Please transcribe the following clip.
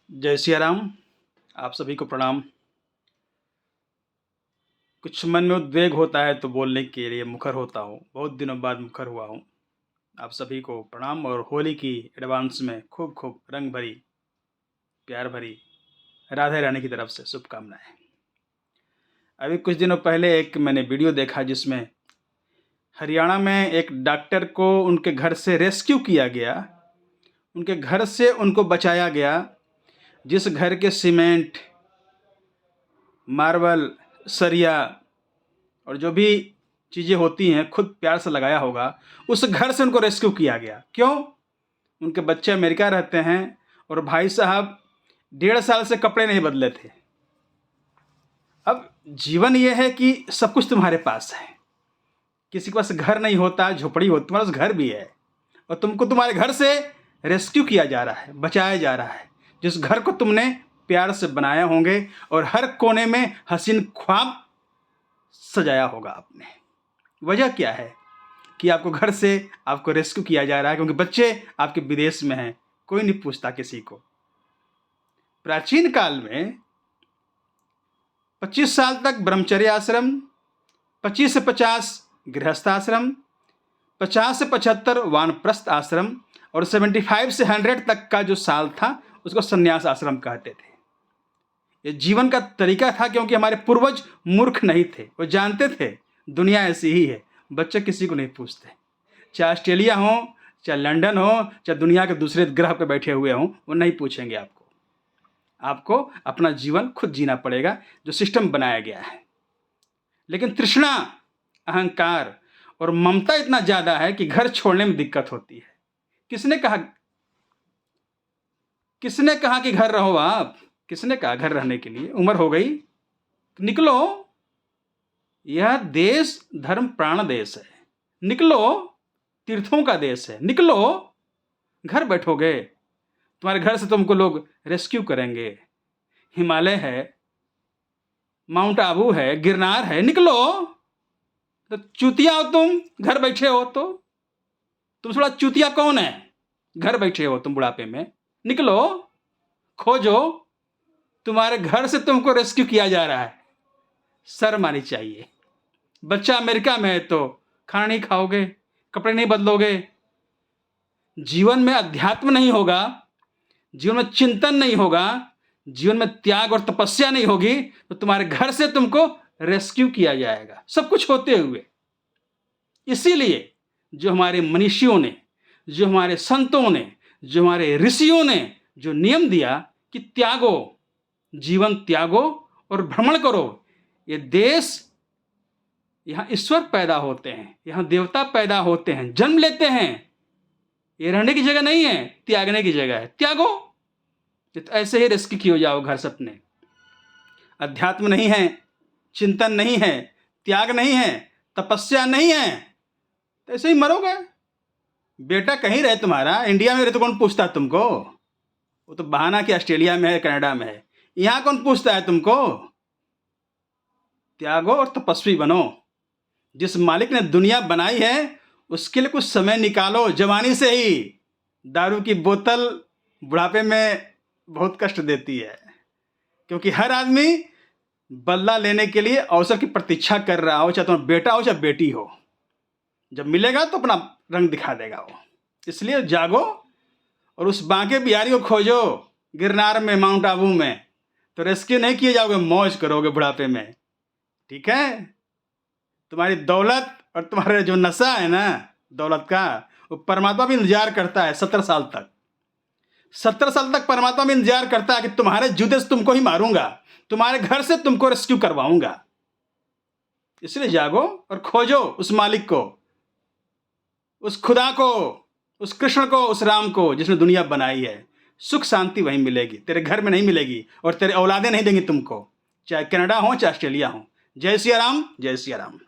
जय सिया राम। आप सभी को प्रणाम। कुछ मन में उद्वेग होता है तो बोलने के लिए मुखर होता हूँ। बहुत दिनों बाद मुखर हुआ हूँ। आप सभी को प्रणाम और होली की एडवांस में खूब खूब रंग भरी, प्यार भरी राधे रानी की तरफ से शुभकामनाएं। अभी कुछ दिनों पहले एक मैंने वीडियो देखा जिसमें हरियाणा में एक डॉक्टर को उनके घर से रेस्क्यू किया गया, उनके घर से उनको बचाया गया, जिस घर के सीमेंट, मार्बल, सरिया और जो भी चीज़ें होती हैं खुद प्यार से लगाया होगा, उस घर से उनको रेस्क्यू किया गया। क्यों? उनके बच्चे अमेरिका रहते हैं और भाई साहब 1.5 साल से कपड़े नहीं बदले थे। अब जीवन ये है कि सब कुछ तुम्हारे पास है। किसी के पास घर नहीं होता, झोपड़ी होती, तुम्हारे पास घर भी है और तुमको तुम्हारे घर से रेस्क्यू किया जा रहा है, बचाया जा रहा है। जिस घर को तुमने प्यार से बनाया होंगे और हर कोने में हसीन ख्वाब सजाया होगा आपने। वजह क्या है कि आपको घर से आपको रेस्क्यू किया जा रहा है? क्योंकि बच्चे आपके विदेश में हैं, कोई नहीं पूछता किसी को। प्राचीन काल में 25 साल तक ब्रह्मचर्य आश्रम, 25 से 50 गृहस्थ आश्रम, 50 से 75 वानप्रस्थ आश्रम और 75 से 100 तक का जो साल था उसको संन्यास आश्रम कहते थे। ये जीवन का तरीका था क्योंकि हमारे पूर्वज मूर्ख नहीं थे, वो जानते थे दुनिया ऐसी ही है। बच्चे किसी को नहीं पूछते, चाहे ऑस्ट्रेलिया हो, चाहे लंदन हो, चाहे दुनिया के दूसरे ग्रह पे बैठे हुए हों, वो नहीं पूछेंगे आपको। आपको अपना जीवन खुद जीना पड़ेगा, जो सिस्टम बनाया गया है। लेकिन तृष्णा, अहंकार और ममता इतना ज़्यादा है कि घर छोड़ने में दिक्कत होती है। किसने कहा कि घर रहो आप? किसने कहा घर रहने के लिए? उम्र हो गई, निकलो। यह देश धर्म प्राण देश है, निकलो। तीर्थों का देश है, निकलो। घर बैठोगे, तुम्हारे घर से तुमको लोग रेस्क्यू करेंगे। हिमालय है, माउंट आबू है, गिरनार है, निकलो। तो चूतिया हो तुम, घर बैठे हो तो? तुम थोड़ा चूतिया कौन है? घर बैठे हो तुम बुढ़ापे में, निकलो, खोजो। तुम्हारे घर से तुमको रेस्क्यू किया जा रहा है, शर्म आनी चाहिए। बच्चा अमेरिका में है तो खाना नहीं खाओगे, कपड़े नहीं बदलोगे, जीवन में अध्यात्म नहीं होगा, जीवन में चिंतन नहीं होगा, जीवन में त्याग और तपस्या नहीं होगी, तो तुम्हारे घर से तुमको रेस्क्यू किया जाएगा, सब कुछ होते हुए। इसीलिए जो हमारे मनीषियों ने, जो हमारे संतों ने, जो हमारे ऋषियों ने जो नियम दिया कि त्यागो, जीवन त्यागो और भ्रमण करो। ये देश, यहाँ ईश्वर पैदा होते हैं, यहाँ देवता पैदा होते हैं, जन्म लेते हैं। ये रहने की जगह नहीं है, त्यागने की जगह है। त्यागो, तो ऐसे ही रेस्क्यू हो जाओ घर से अपने। अध्यात्म नहीं है, चिंतन नहीं है, त्याग नहीं है, तपस्या नहीं है, तो ऐसे ही मरोगे। बेटा कहीं रहे तुम्हारा, इंडिया में रहे तो कौन पूछता तुमको? वो तो बहाना कि ऑस्ट्रेलिया में है, कनाडा में है, यहाँ कौन पूछता है तुमको? त्यागो और तपस्वी बनो। जिस मालिक ने दुनिया बनाई है उसके लिए कुछ समय निकालो। जवानी से ही दारू की बोतल बुढ़ापे में बहुत कष्ट देती है, क्योंकि हर आदमी बदला लेने के लिए अवसर की प्रतीक्षा कर रहा हो, चाहे तुम्हारा बेटा हो चाहे बेटी हो। जब मिलेगा तो अपना रंग दिखा देगा वो। इसलिए जागो और उस बांके बिहारी को खोजो, गिरनार में, माउंट आबू में। तो रेस्क्यू नहीं किए जाओगे, मौज करोगे बुढ़ापे में। ठीक है? तुम्हारी दौलत और तुम्हारा जो नशा है ना दौलत का, वो परमात्मा भी इंतजार करता है 70 साल तक। 70 साल तक परमात्मा भी इंतजार करता है कि तुम्हारे जूते से तुमको ही मारूंगा, तुम्हारे घर से तुमको रेस्क्यू करवाऊंगा। इसलिए जागो और खोजो उस मालिक को, उस खुदा को, उस कृष्ण को, उस राम को जिसने दुनिया बनाई है। सुख शांति वहीं मिलेगी, तेरे घर में नहीं मिलेगी और तेरे औलादे नहीं देंगी तुमको, चाहे कनाडा हो चाहे ऑस्ट्रेलिया हो। जय सिया राम, जय सिया राम।